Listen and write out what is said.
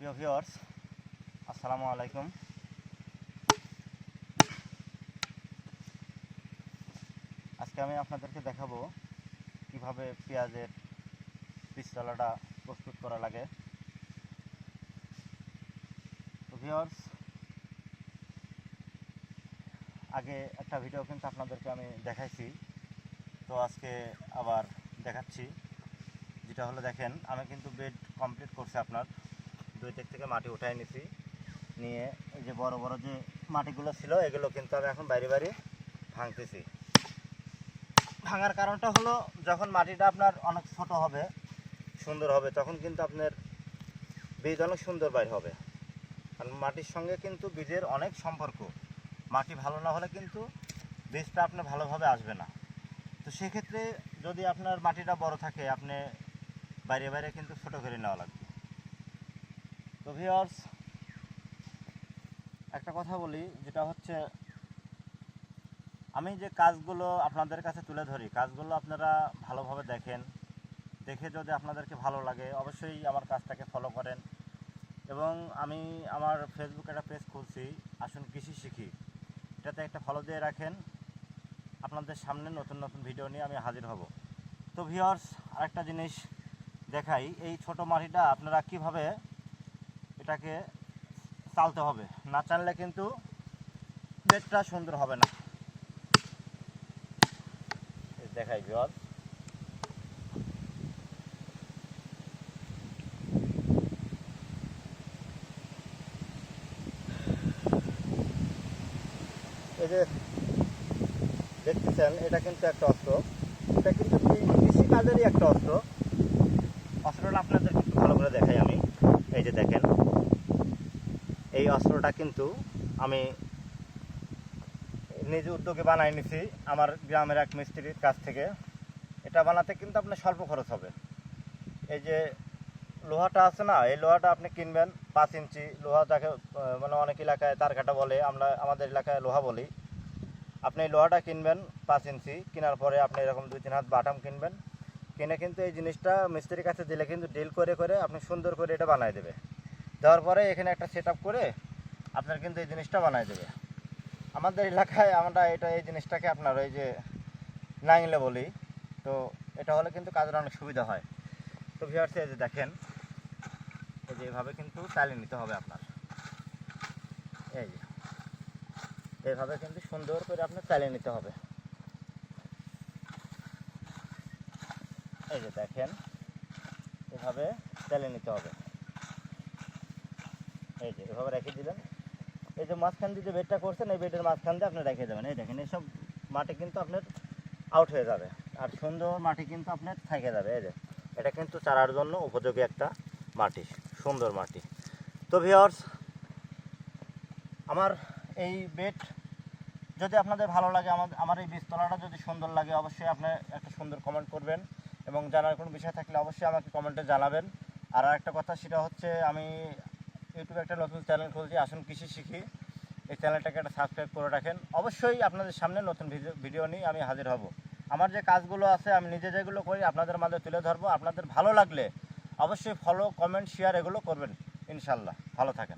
প্রিয় ভিউয়ার্স, আসসালামু আলাইকুম। আজকে আমি আপনাদেরকে দেখাবো কিভাবে পেঁয়াজের বীজতলাটা প্রস্তুত করা লাগে। তো ভিউয়ার্স, আগে একটা ভিডিও কিন্তু আপনাদেরকে আমি দেখাইছি, তো আজকে আবার দেখাচ্ছি। যেটা হলো, দেখেন, আমি কিন্তু বেড কমপ্লিট করছি। আপনার 2 দিক থেকে মাটি উঠাই নিছি, নিয়ে এই যে বড় বড় যে মাটিগুলো ছিল এগুলো কিন্তু আমি এখন বাইরে বাইরে ভাঙতেছি। ভাঙার কারণটা হলো, যখন মাটিটা আপনার অনেক ছোট হবে, সুন্দর হবে, তখন কিন্তু আপনার বীজ অনেক সুন্দর বাইর হবে। কারণ মাটির সঙ্গে কিন্তু বীজের অনেক সম্পর্ক। মাটি ভালো না হলে কিন্তু বীজটা আপনার ভালোভাবে আসবে না। তো সেক্ষেত্রে যদি আপনার মাটিটা বড় থাকে, আপনি বাইরে বাইরে কিন্তু ছোটো করে নেওয়া লাগবে। তো ভিউয়ার্স, একটা কথা বলি, যেটা হচ্ছে, আমি যে কাজগুলো আপনাদের কাছে তুলে ধরি, কাজগুলো আপনারা ভালোভাবে দেখেন। দেখে যদি আপনাদেরকে ভালো লাগে, অবশ্যই আমার কাজটাকে ফলো করেন। এবং আমি আমার ফেসবুকে একটা পেজ খুলছি, আসুন কৃষি শিখি, এটাতে একটা ফলো দিয়ে রাখেন। আপনাদের সামনে নতুন নতুন ভিডিও নিয়ে আমি হাজির হব। তো ভিউয়ার্স, আরেকটা জিনিস দেখাই, এই ছোট মাটিটা আপনারা কিভাবে এটাকে চালতে হবে, না চাললে কিন্তু বেডটা সুন্দর হবে না। দেখাই ভিউয়ার্স, এই যে দেখতেছেন, এটা কিন্তু একটা অস্ত্র। এটা কিন্তু কৃষি কাজেরই একটা অস্ত্র। অস্ত্রটা আপনাদের একটু ভালো করে দেখাই আমি। এই যে দেখেন, এই অস্ত্রটা কিন্তু আমি নিজে উদ্যোগে বানাই নিছি আমার গ্রামের এক মিস্ত্রির কাছ থেকে। এটা বানাতে কিন্তু আপনার স্বল্প খরচ হবে। এই যে লোহাটা আছে না, এই লোহাটা আপনি কিনবেন 5 ইঞ্চি লোহা, যাকে মানে অনেক এলাকায় তারকাটা বলে, আমরা আমাদের এলাকায় লোহা বলি। আপনি এই লোহাটা কিনবেন 5 ইঞ্চি, কেনার পরে আপনি এরকম 2-3 হাত বাটাম কিনবেন। কিনে কিন্তু এই জিনিসটা মিস্ত্রির কাছে দিলে কিন্তু ডিল করে করে আপনি সুন্দর করে এটা বানাই দেবে। দেওয়ার পরে এখানে একটা সেট আপ করে আপনার কিন্তু এই জিনিসটা বানাই দেবে। আমাদের এলাকায় আমরা এই জিনিসটাকে আপনার ওই যে নাইলে বলি। তো এটা হলে কিন্তু কাজের অনেক সুবিধা হয়। তো ভিউয়ার্স, এই যে দেখেন, এই যে এভাবে কিন্তু চালিয়ে নিতে হবে আপনার। এই যে এইভাবে কিন্তু সুন্দর করে আপনার চালিয়ে নিতে হবে। এই যে দেখেন, এভাবে চালিয়ে নিতে হবে। এই যে এভাবে রেখে দিলেন। এই যে মাঝখান দিয়ে যে বেডটা করছেন, এই বেডের মাঝখান দিয়ে আপনি রেখে দেবেন। এই দেখেন, এইসব মাটি কিন্তু আপনার আউট হয়ে যাবে, আর সুন্দর মাটি কিন্তু আপনার থেকে যাবে। এই যে এটা কিন্তু চারার জন্য উপযোগী একটা মাটি, সুন্দর মাটি। তো ভিউয়ার্স, আমার এই বেড যদি আপনাদের ভালো লাগে, আমার এই বীজতলাটা যদি সুন্দর লাগে, অবশ্যই আপনি একটা সুন্দর কমেন্ট করবেন। এবং জানার কোনো বিষয় থাকলে অবশ্যই আমাকে কমেন্টে জানাবেন। আর একটা কথা, সেটা হচ্ছে, আমি ইউটিউবে একটা নতুন চ্যানেল খুলছি, আসুন কৃষি শিখি। এই চ্যানেলটাকে একটা সাবস্ক্রাইব করে রাখেন। অবশ্যই আপনাদের সামনে নতুন ভিডিও নিয়ে আমি হাজির হব। আমার যে কাজগুলো আছে, আমি নিজে যেগুলো করি আপনাদের মাঝে তুলে ধরবো। আপনাদের ভালো লাগলে অবশ্যই ফলো, কমেন্ট, শেয়ার এগুলো করবেন। ইনশাল্লাহ, ভালো থাকেন।